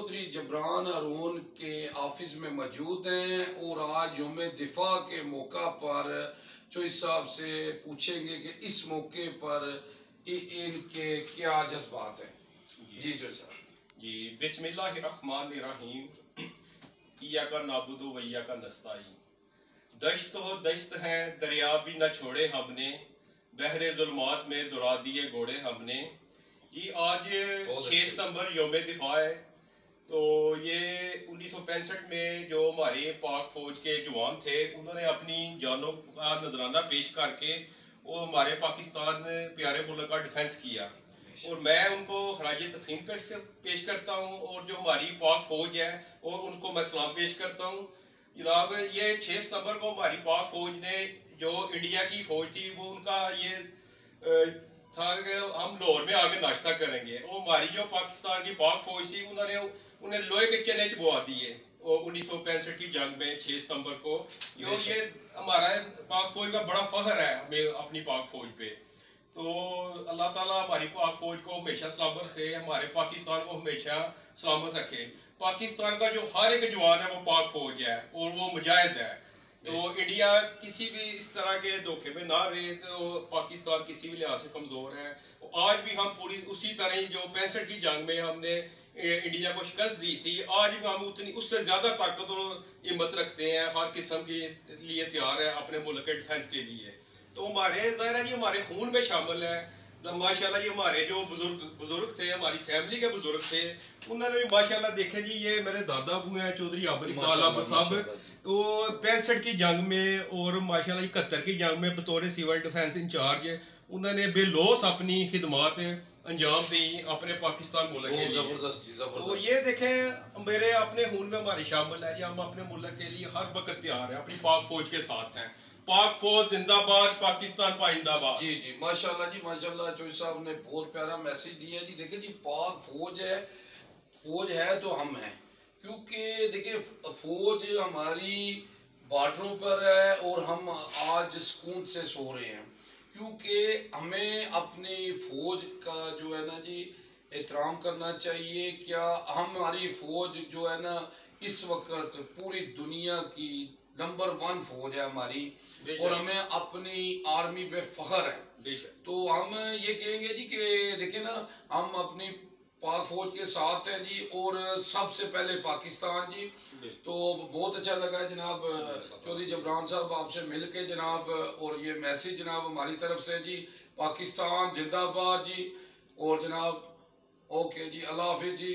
चौधरी जबरान हारून के ऑफिस में मौजूद हैं और आज यौम दिफा के मौका पर चौधरी साहब से पूछेंगे कि इस मौके पर इनके क्या जज्बात हैं। जी चौधरी साहब। जी बिस्मिल्लाहिर्रहमानिर्रहीम। इय्याका नाबुदु व इय्याका नस्ताईन। दश्त हो दश्त है दरिया भी न छोड़े हमने, बहरे जुल्मात में दुरा दिए घोड़े हमने। जी आज 6 सितंबर यौम दिफा है। तो ये 1965 में जो हमारे पाक फौज के जवान थे उन्होंने अपनी जानों का नजराना पेश करके वो हमारे पाकिस्तान प्यारे मुल्क का डिफेंस किया और मैं उनको खराज तस्लीम पेश करता हूँ और जो हमारी पाक फौज है और उनको मैं सलाम पेश करता हूँ। जनाब ये 6 सितंबर को हमारी पाक फौज ने जो इंडिया की फौज थी वो उनका ये था कि हम लाहौर में आगे नाश्ता करेंगे और हमारी जो पाकिस्तान की पाक फौज थी उन्हें लोहे के चने चबवा दिए और 1965 की जंग में 6 सितंबर को। ये हमारा पाक फौज का बड़ा फख्र है हमें अपनी पाक फौज पे। तो अल्लाह ताला हमारी पाक फौज को हमेशा सलामत रखे, हमारे पाकिस्तान को हमेशा सलामत रखे। पाकिस्तान का जो हर एक जवान है वो पाक फौज है और वो मुजाहिद है। तो इंडिया किसी भी इस तरह के धोखे में ना रहे। तो पाकिस्तान किसी भी लिहाज से कमजोर है। आज भी हम पूरी उसी तरह जो 65 की जंग में हमने इंडिया को शिकस्त दी थी, आज भी हम उतनी उससे ज्यादा ताकत और हिम्मत रखते हैं, हर किस्म के लिए तैयार है अपने मुल्क के डिफेंस के लिए। तो हमारे ज़ाहिर है हमारे खून में शामिल है। तो माशाल्लाह ये हमारे जो बुजुर्ग थे, हमारी फैमिली के बुजुर्ग थे, उन्होंने भी माशाल्लाह देखे जी। ये मेरे दादा अबू हैं चौधरी आबिद इकबाल साहब। तो 65 की जंग में और माशाल्लाह 71 की जंग में बतौर सिविल डिफेंस इंचार्ज उन्होंने बेलौस अपनी खिदमात अंजाम दी अपने पाकिस्तान मुल्क के लिए। जबरदस्त। तो ये देखें मेरे अपने खून में हमारी शामिल है जी। हम अपने मुल्क के लिए हर वक्त तैयार है, अपनी पाक फौज के साथ हैं। पाक फौज जिंदाबाद, पाकिस्तान पाइंदाबाद। जी जी माशाल्लाह जी माशाल्लाह। चौधरी साहब ने बहुत प्यारा मैसेज दिया जी। देखिए जी पाक फौज है तो हम हैं, क्योंकि देखिए फौज हमारी बॉर्डरों पर है और हम आज सुकून से सो रहे हैं, क्योंकि हमें अपनी फौज का जो है ना जी एहतराम करना चाहिए। क्या हमारी फौज जो है ना इस वक्त पूरी दुनिया की नंबर 1 फौज है हमारी और हमें अपनी आर्मी पे फख्र है। तो हम ये कहेंगे जी कि देखिए ना हम अपनी पाक फौज के साथ हैं जी और सबसे पहले पाकिस्तान जी। तो बहुत अच्छा लगा जनाब चौधरी जबरान साहब आपसे मिलके जनाब, और ये मैसेज जनाब हमारी तरफ से जी, पाकिस्तान जिंदाबाद जी। और जनाब ओके जी, अल्लाह हाफिज जी।